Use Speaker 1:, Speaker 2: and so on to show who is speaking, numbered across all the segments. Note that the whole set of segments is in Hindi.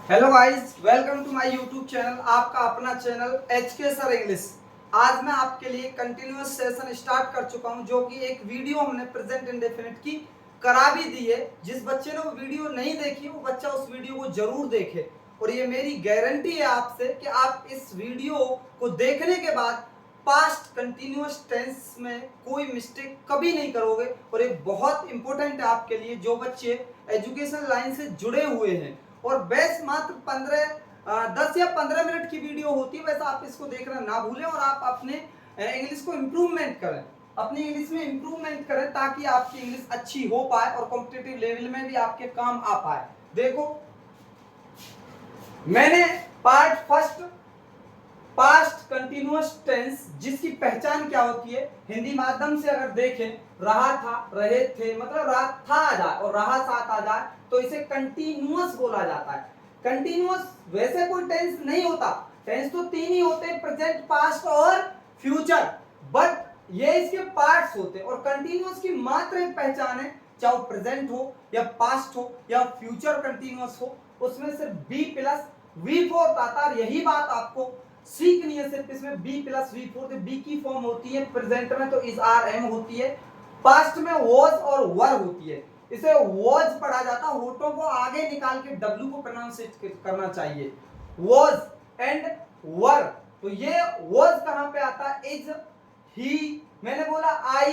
Speaker 1: Hello guys, welcome to my YouTube channel. आपका अपना चैनल एचके सर इंग्लिश। आज मैं आपके लिए कंटिन्यूअस सेशन स्टार्ट कर चुका हूं, जो कि एक वीडियो हमने प्रेजेंट इंडेफिनिट की करा भी दी है। जिस बच्चे ने वो वीडियो नहीं देखी वो बच्चा उस वीडियो को जरूर देखे, और ये मेरी गारंटी है आपसे कि आप इस वीडियो को देखने के बाद पास्ट कंटिन्यूअस टेंस में कोई मिस्टेक कभी नहीं करोगे। और ये बहुत इंपॉर्टेंट है आपके लिए जो बच्चे एजुकेशन लाइन से जुड़े हुए हैं। और बेस्ट मात्र 10 या 15 मिनट की वीडियो होती है, वैसा आप इसको देखना ना भूलें और आप अपने इंग्लिश को इम्प्रूवमेंट करें, अपनी इंग्लिश में इम्प्रूवमेंट करें ताकि आपकी इंग्लिश अच्छी हो पाए और कॉम्पिटिटिव लेवल में भी आपके काम आ पाए। देखो, मैंने part first past continuous tense जिसकी पहचान क्या होती है हिंदी माध्यम से अगर देखें, रहा था, रहे थे, मतलब रहा था आ जाए और रहा साथ आ जाए तो इसे कंटिन्यूअस बोला जाता है। कंटिन्यूअस वैसे कोई टेंस नहीं होता, टेंस तो तीन ही होते हैं, प्रेजेंट, पास्ट और फ्यूचर, बट ये इसके पार्ट्स होते हैं। और कंटिन्यूअस की मात्र एक पहचान है, चाहे प्रेजेंट हो या पास्ट हो या फ्यूचर कंटिन्यूअस हो, उसमें सिर्फ बी प्लस वी फोर्थ आता है। यही बात आपको सीखनी है, सिर्फ इसमें be plus V fourth. Be की फॉर्म होती है प्रेजेंट में तो इज आर एम होती है, पास्ट में वॉज और वर होती है। इसे वॉज पढ़ा जाता है, होठों को आगे निकाल के डब्ल्यू को प्रोनाउंसिएट करना चाहिए, वॉज एंड वर। तो ये वॉज कहां पे आता है, इज, ही, मैंने बोला आई,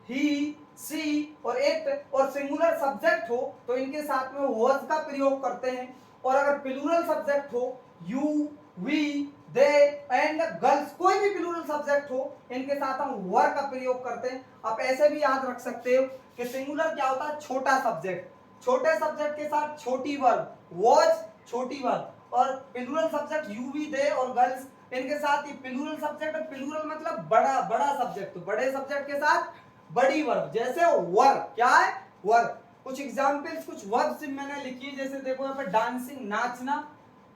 Speaker 1: ही, सी और इट। और सिंगुलर सब्जेक्ट हो तो इनके साथ में वॉज का प्रयोग करते हैं, और अगर प्लूरल सब्जेक्ट हो, you, we, they and girls, कोई भी प्लूरल सब्जेक्ट हो, इनके साथ हम वर का प्रयोग करते हैं। आप ऐसे भी याद रख सकते हो कि सिंगुलर क्या होता है, छोटा सब्जेक्ट, छोटे सब्जेक्ट के साथ छोटी वर्ब, वॉज छोटी वर्ब, और प्लूरल सब्जेक्ट यू, वी, दे और गर्ल्स, इनके साथ ही प्लूरल सब्जेक्ट, प्लूरल मतलब बड़ा बड़ा सब्जेक्ट, तो बड़े सब्जेक्ट के साथ बड़ी वर्ब, जैसे वर, क्या है, वर। कुछ एग्जांपल्स, कुछ वर्ब्स मैंने लिखी है, जैसे देखो यहाँ पे डांसिंग नाचना,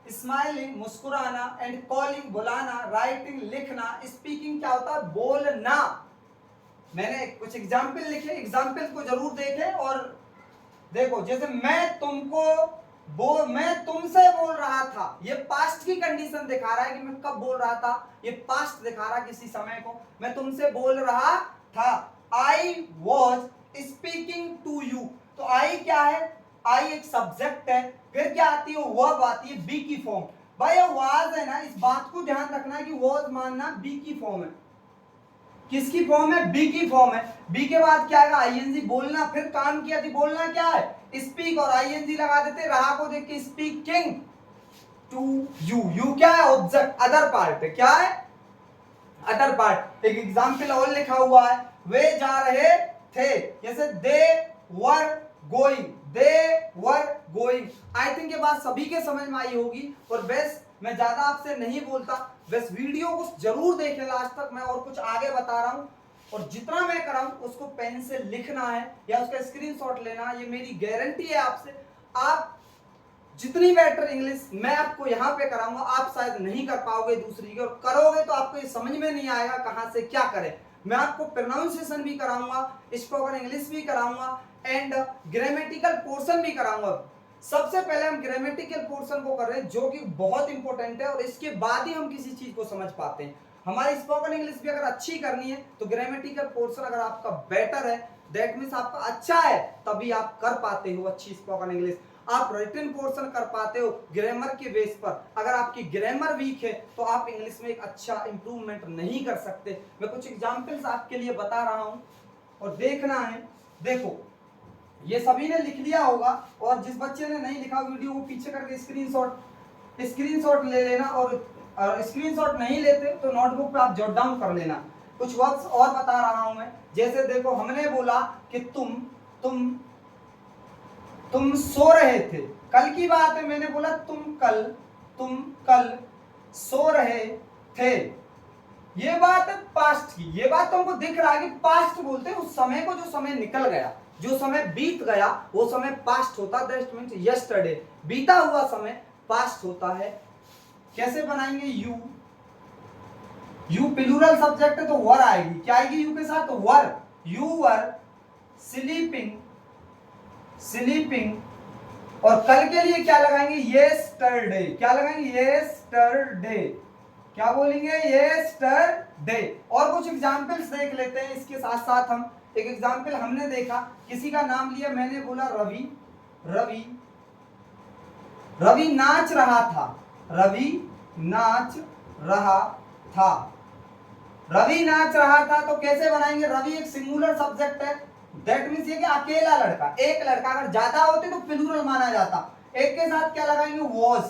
Speaker 1: स्माइलिंग मुस्कुराना, एंड कॉलिंग बुलाना, राइटिंग लिखना, स्पीकिंग क्या होता है, बोलना। मैंने कुछ एग्जांपल लिखे, एग्जांपल को जरूर देखें। और देखो, जैसे मैं तुमसे बोल रहा था, ये पास्ट की कंडीशन दिखा रहा है कि मैं कब बोल रहा था, ये पास्ट दिखा रहा है किसी समय को, मैं तुमसे बोल रहा था। I was speaking to you, तो आई क्या है, आई एक सब्जेक्ट है, फिर क्या आती है, वर्ब आती है बी की फॉर्म। भाई ये वाज है ना, इस बात को ध्यान रखना है कि वॉज मानना बी की फॉर्म है। किसकी फॉर्म है, बी की फॉर्म है। बी के बाद क्या आएगा, आईएनजी, बोलना, फिर काम किया थी, बोलना क्या है, स्पीक, और आईएनजी लगा देते, रहा को देख के स्पीकिंग टू यू। यू क्या है, ऑब्जेक्ट, अदर पार्ट है, क्या है, अदर पार्ट। एक एग्जांपल और लिखा हुआ है, वे जा रहे थे, जैसे they were going, they were going. I think ये बात सभी के समझ में आई होगी। और बेस्ट, मैं ज्यादा आपसे नहीं बोलता, बस वीडियो को जरूर देखें लास्ट तक, मैं और कुछ आगे बता रहा हूं। और जितना मैं कराऊं उसको पेन से लिखना है या उसका स्क्रीनशॉट लेना, ये मेरी गारंटी है आपसे। आप जितनी बेटर इंग्लिश मैं आपको यहाँ पे कराऊंगा, आप शायद नहीं कर पाओगे दूसरी की, और करोगे तो आपको ये समझ में नहीं आएगा कहाँ से क्या करें। मैं आपको प्रोनाउंसिएशन भी कराऊंगा, स्पोकन इंग्लिश भी कराऊंगा, एंड ग्रामेटिकल पोर्शन भी कराऊंगा। सबसे पहले हम ग्रामेटिकल पोर्शन को कर रहे हैं, जो कि बहुत इंपॉर्टेंट है, और इसके बाद ही हम किसी चीज को समझ पाते हैं। हमारी स्पोकन इंग्लिश भी अगर अच्छी करनी है तो ग्रामेटिकल पोर्शन अगर आपका बेटर है, दैट मीन्स आपका अच्छा है, तभी आप कर पाते हो अच्छी स्पोकन इंग्लिश। आप रिटन पोर्शन कर पाते हो ग्रामर के बेस पर। अगर आपकी ग्रामर वीक है तो आप इंग्लिश में एक अच्छा इंप्रूवमेंट नहीं कर सकते। मैं कुछ एग्जांपल्स आपके लिए बता रहा हूं और देखना है। देखो, ये सभी ने लिख लिया होगा, और जिस बच्चे ने नहीं लिखा वीडियो को पीछे करके स्क्रीनशॉट ले लेना, और स्क्रीनशॉट नहीं लेते तो नोटबुक पे आप जॉट डाउन कर लेना। कुछ वर्ड्स और बता रहा हूं मैं, जैसे देखो, हमने बोला कि तुम सो रहे थे, कल की बात है, मैंने बोला तुम कल सो रहे थे। ये बात है पास्ट की, ये बात तुमको दिख रहा है कि पास्ट बोलते हैं उस समय को, जो समय निकल गया, जो समय बीत गया वो समय पास्ट होता है, दैट मींस यस्टरडे। बीता हुआ समय पास्ट होता है। कैसे बनाएंगे, यू प्लूरल सब्जेक्ट है तो वर आएगी, क्या आएगी यू के साथ, वर। यू वर स्लीपिंग और कल के लिए क्या लगाएंगे, येस्टरडे। क्या लगाएंगे, येस्टरडे। क्या बोलेंगे, येस्टरडे। और कुछ एग्जाम्पल्स देख लेते हैं इसके साथ साथ। हम एक एग्जाम्पल हमने देखा, किसी का नाम लिया, मैंने बोला रवि। रवि रवि नाच रहा था। रवि नाच रहा था। रवि नाच रहा था तो कैसे बनाएंगे, रवि एक सिंगुलर सब्जेक्ट है, दैट मींस ये कि अकेला लड़का, एक लड़का। अगर ज्यादा होते तो प्लूरल माना जाता। एक के साथ क्या लगाएंगे, was.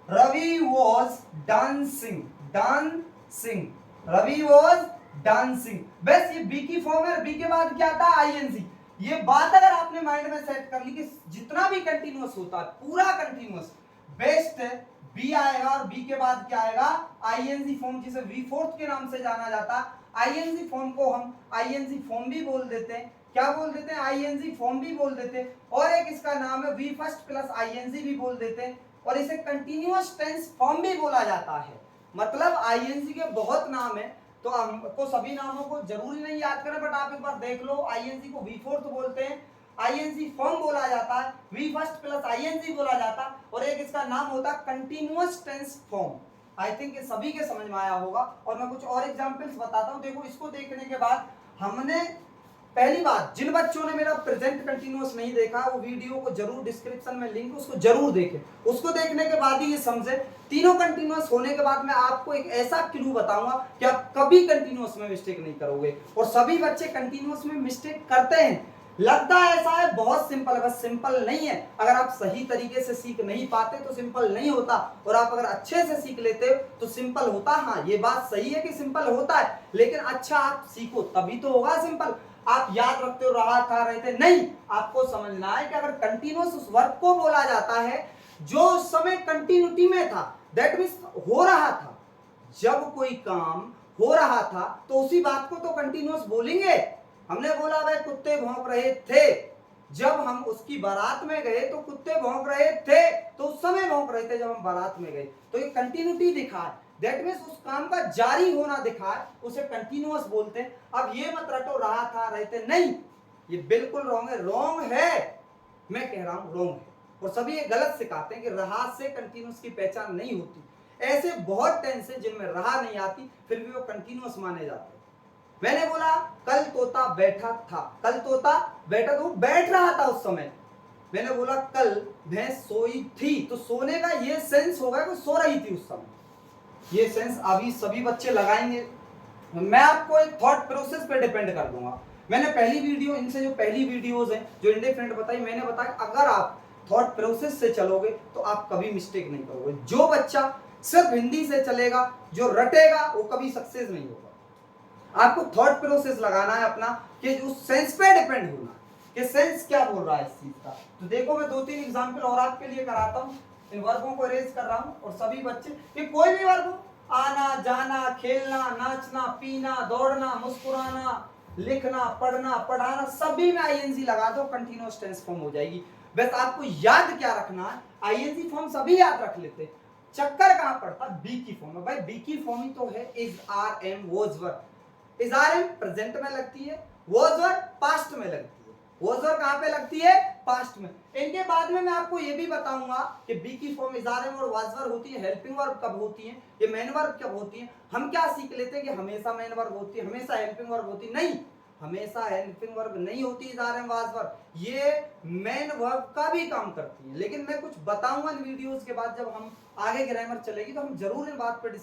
Speaker 1: Ravi was dancing. Dancing, Ravi was dancing. बस ये बी की फॉर्म है। बी के बाद क्या आता है, आईएनजी। ये बात अगर आपने माइंड में सेट कर ली कि जितना भी कंटिन्यूअस होता है पूरा कंटिन्यूअस बेस्ट है, बी आएगा। और बी के बाद क्या आएगा, आईएनजी फॉर्म, जिसे वी फोर्थ के नाम से जाना जाता है। आईएनजी फॉर्म को हम आईएनजी फॉर्म भी बोल देते हैं। क्या बोल देते हैं, आईएनजी फॉर्म भी बोल देते हैं। और एक इसका नाम है वी फर्स्ट प्लस आईएनजी भी बोल देते हैं। और इसे कंटिन्यूअस टेंस फॉर्म भी बोला जाता है। मतलब आईएनजी के बहुत नाम है, तो हमको सभी नामों को जरूरी नहीं याद करें, बट आप एक बार देख लो। आईएनजी को वी फोर्थ बोलते हैं, आईएनजी फॉर्म बोला जाता है, वी फर्स्ट प्लस आईएनजी बोला जाता है। और एक इसका नाम होता है continuous tense form. I think ये सभी के समझ में आया होगा। और मैं कुछ और एग्जांपल्स बताता हूं। देखो, इसको देखने के बाद हमने पहली बात, जिन बच्चों ने मेरा प्रेजेंट कंटिन्यूअस नहीं देखा, वो वीडियो को जरूर डिस्क्रिप्शन में लिंक, उसको जरूर देखें। उसको देखने के बाद ही ये समझे। तीनों कंटिन्यूअस होने के बाद मैं आपको एक ऐसा क्लू बताऊंगा कि आप कभी कंटिन्यूअस में मिस्टेक नहीं करोगे। और सभी बच्चे कंटिन्यूअस में मिस्टेक करते हैं। लगता है ऐसा है, बहुत सिंपल है, बस सिंपल नहीं है। अगर आप सही तरीके से सीख नहीं पाते तो सिंपल नहीं होता, और आप अगर अच्छे से सीख लेते तो सिंपल होता। हाँ, ये बात सही है कि सिंपल होता है, लेकिन अच्छा आप सीखो तभी तो होगा सिंपल। आप याद रखते हो रहा था, रहे थे, नहीं। आपको समझना है कि अगर कंटिन्यूअस उस वर्ब को बोला जाता है जो उस समय कंटिन्यूटी में था, दैट मींस हो रहा था। जब कोई काम हो रहा था तो उसी बात को तो कंटिन्यूअस बोलेंगे। हमने बोला भाई कुत्ते भौंक रहे थे, जब हम उसकी बारात में गए तो कुत्ते भौंक रहे थे, तो उस समय भौंक रहे थे जब हम बारात में गए। तो ये कंटिन्यूटी दिखा है, दैट मींस उस काम का जारी होना दिखा है, उसे कंटिन्यूअस बोलते हैं। अब ये मत रटो रहा था, रहे थे, नहीं, ये बिल्कुल रॉन्ग है। रॉन्ग है, मैं कह रहा हूं रॉन्ग है। और सभी ये गलत सिखाते हैं कि रहा से कंटिन्यूअस की पहचान नहीं होती। ऐसे बहुत टेंस है जिनमें रहा नहीं आती, फिर भी वो कंटिन्यूअस माने जाते हैं। मैंने बोला कल तोता बैठा था। कल तोता बैठा, तो बैठ रहा था उस समय। मैंने बोला कल भैंस सोई थी, तो सोने का ये सेंस होगा कि सो रही थी उस समय। ये सेंस अभी सभी बच्चे लगाएंगे। मैं आपको एक थॉट प्रोसेस पे डिपेंड कर दूंगा। मैंने पहली वीडियो, इनसे जो पहली वीडियोस हैं जो इंडिफरेंट बताई, मैंने बताया अगर आप थॉट प्रोसेस से चलोगे तो आप कभी मिस्टेक नहीं करोगे। जो बच्चा सिर्फ हिंदी से चलेगा, जो रटेगा, वो कभी सक्सेस नहीं होगा। आपको थॉट प्रोसेस लगाना है अपना, कि उस सेंस पे डिपेंड होना कि सेंस क्या बोल रहा है इस चीज का। तो देखो, मैं 2-3 एग्जांपल और आपके लिए कराता हूं। इन वर्गों को इरेज कर रहा हूं, और सभी बच्चे, कि कोई भी वर्ग हो, आना जाना, खेलना, नाचना, पीना, दौड़ना, मुस्कुराना, लिखना, पढ़ना, पढ़ाना, सभी में आईएनजी लगा दो, कंटीन्यूअस टेंस फॉर्म हो जाएगी। बस आपको याद क्या रखना है, आईएनजी फॉर्म सभी याद रख लेते, चक्कर कहां पड़ता, बी की फॉर्म में। भाई बी की फॉर्म ही तो है is, are, am, was, were. Is, are, am present में लगती है, वॉज, वर पास्ट में लगती है। वॉज, वर कहां पे लगती है, पास्ट में। इनके बाद में मैं आपको ये भी बताऊंगा कि बी की फॉर्म इज, आर, एम और वाज, वर होती है। हेल्पिंग वर्ब कब होती है, ये मेन वर्ब कब होती है। हम क्या सीख लेते हैं कि हमेशा मेन वर्ब होती है, हमेशा हेल्पिंग वर्ब होती है। नहीं, हमेशा हेल्पिंग वर्ब नहीं होती इज, आर, एम, वाज, वर। ये मेन वर्ब का भी काम करती है। लेकिन मैं कुछ बताऊंगा इन वीडियोस के बाद, जब हम आगे ग्रामर चलेगी तो हम जरूर इन बात पर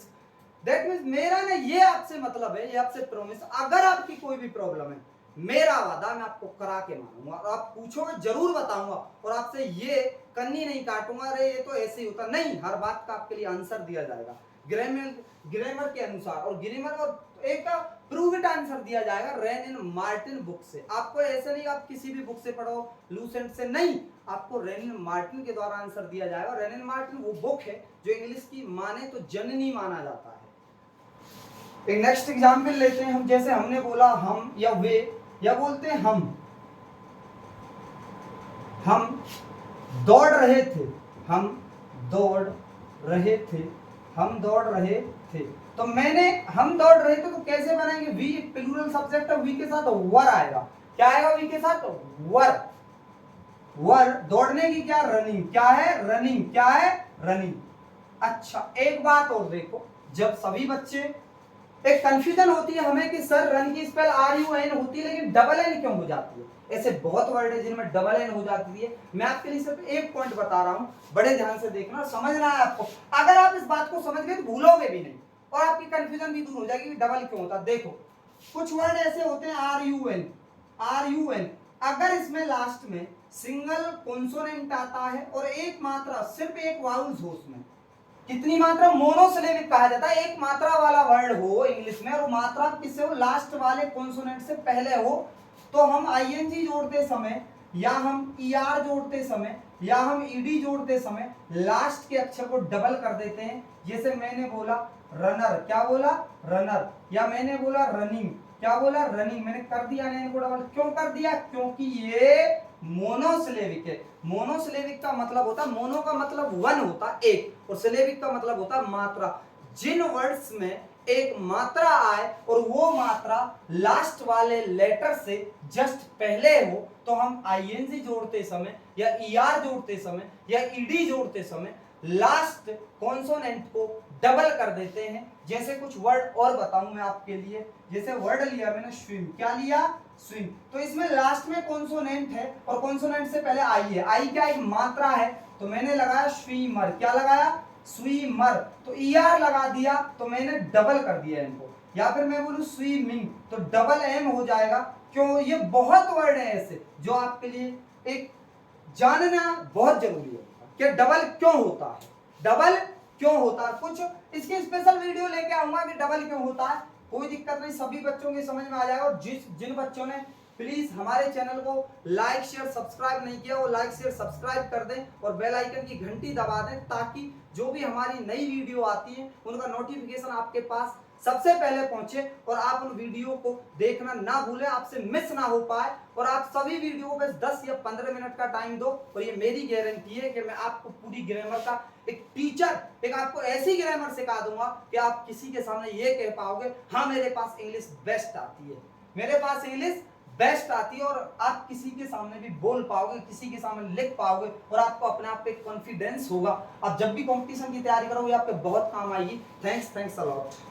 Speaker 1: दैट मींस मेरा ना ये आपसे मतलब है, ये आपसे प्रॉमिस, अगर आपकी कोई भी प्रॉब्लम है, मेरा वादा मैं आपको करा के मानूंगा। और आप पूछोगे जरूर बताऊंगा, और आपसे ये कन्नी नहीं काटूंगा, अरे ये तो ऐसे ही होता नहीं। हर बात का आपके लिए आंसर दिया जाएगा ग्रामर के अनुसार, और ग्रामर और एक का प्रूव्ड आंसर दिया जाएगा रेन इन मार्टिन बुक से। आपको ऐसे नहीं आप किसी भी बुक से पढ़ो, लूसेंट से नहीं, आपको रेन इन मार्टिन के द्वारा आंसर दिया जाएगा। रेन इन मार्टिन वो बुक है जो इंग्लिश की माने तो जननी माना जाता है। एक नेक्स्ट एग्जाम्पल लेते हैं हम। जैसे हमने बोला हम या वे, या बोलते हैं हम दौड़ रहे थे, हम दौड़ रहे थे, हम दौड़ रहे थे। तो मैंने हम दौड़ रहे थे, तो कैसे बनाएंगे, वी प्लूरल सब्जेक्ट है, वी के साथ वर आएगा। क्या आएगा, वी के साथ वर। वर्ड दौड़ने की क्या रनिंग, क्या है रनिंग, क्या है रनिंग। अच्छा एक बात और देखो, जब सभी बच्चे एक कंफ्यूजन होती है हमें कि सर रन की स्पेल RUN होती है लेकिन डबल एन क्यों हो जाती है। ऐसे बहुत वर्ड है जिनमें डबल एन हो जाती है। मैं आपके लिए सिर्फ एक पॉइंट बता रहा हूं, बड़े ध्यान से देखना और समझना है आपको। अगर आप इस बात को समझ गए तो भूलोगे भी नहीं और आपकी कंफ्यूजन भी दूर हो जाएगी कि डबल क्यों होता है। देखो कुछ वर्ड ऐसे होते हैं RUN, अगर इसमें लास्ट में सिंगल कॉन्सोनेंट आता है और एक मात्रा, सिर्फ एक वाउल्स हो उसमें, कितनी मात्रा, मोनोसिलेबिक कहा जाता है, एक मात्रा वाला वर्ड हो इंग्लिश में और मात्रा किससे हो, लास्ट वाले कॉन्सोनेंट से पहले हो, तो हम ING जोड़ते समय या हम ER जोड़ते समय या हम ED जोड़ते समय लास्ट के अक्षर को डबल कर देते हैं। जैसे मैंने बोला रनर, क्या बोला रनर, या मैंने बोला रनिंग, क्या बोला रनिंग, मैंने कर दिया ना इनको डबल, क्यों कर दिया, क्योंकि ये मोनोसिलेबिक है। मोनोसिलेबिक का मतलब होता है, मोनो का मतलब वन होता है एक, और सिलेबिक का मतलब होता है मात्रा। जिन वर्ड्स में एक मात्रा आए और वो मात्रा लास्ट वाले लेटर से जस्ट पहले हो तो हम ING जोड़ते समय या ER जोड़ते समय या ED जोड़ते समय लास्ट कॉन्सोनेंट को डबल कर देते हैं। जैसे कुछ वर्ड और बताऊं मैं आपके लिए, जैसे वर्ड लिया मैंने स्विम, क्या लिया स्विम, तो इसमें लास्ट में कॉन्सोनेंट है और कॉन्सोनेंट से पहले आई है, आई क्या एक मात्रा है, तो मैंने लगाया स्विमर, क्या लगाया स्विमर, तो ER लगा दिया तो मैंने डबल कर दिया इनको। या फिर मैं बोलूं स्विमिंग तो डबल M हो जाएगा। क्यों, ये बहुत वर्ड है ऐसे जो आपके लिए एक जानना बहुत जरूरी है कि डबल क्यों होता है, डबल क्यों होता है। कुछ इसकी स्पेशल वीडियो लेके आऊंगा कि डबल क्यों होता है, कोई दिक्कत नहीं, सभी बच्चों के समझ में आ जाएगा। और जिन बच्चों ने प्लीज हमारे चैनल को लाइक शेयर सब्सक्राइब नहीं किया वो लाइक शेयर सब्सक्राइब कर दें और बेल आइकन की घंटी दबा दें, ताकि जो भी हमारी नई वीडियो आती है उनका नोटिफिकेशन आपके पास सबसे पहले पहुंचे और आप उन वीडियो को देखना ना भूलें, आपसे मिस ना हो पाए। और आप सभी वीडियो को बस 10 या 15 मिनट का टाइम दो और ये मेरी गारंटी है कि मैं आपको पूरी ग्रामर का एक टीचर, एक आपको ऐसी ग्रामर सिखा दूंगा कि आप किसी के सामने ये कह पाओगे हाँ मेरे पास इंग्लिश बेस्ट आती है, मेरे पास इंग्लिश बेस्ट आती है, और आप किसी के सामने भी बोल पाओगे, किसी के सामने लिख पाओगे और आपको अपने आप पे कॉन्फिडेंस होगा। आप जब भी कंपटीशन की तैयारी करोगे आपके बहुत काम आएगी। Thanks a lot.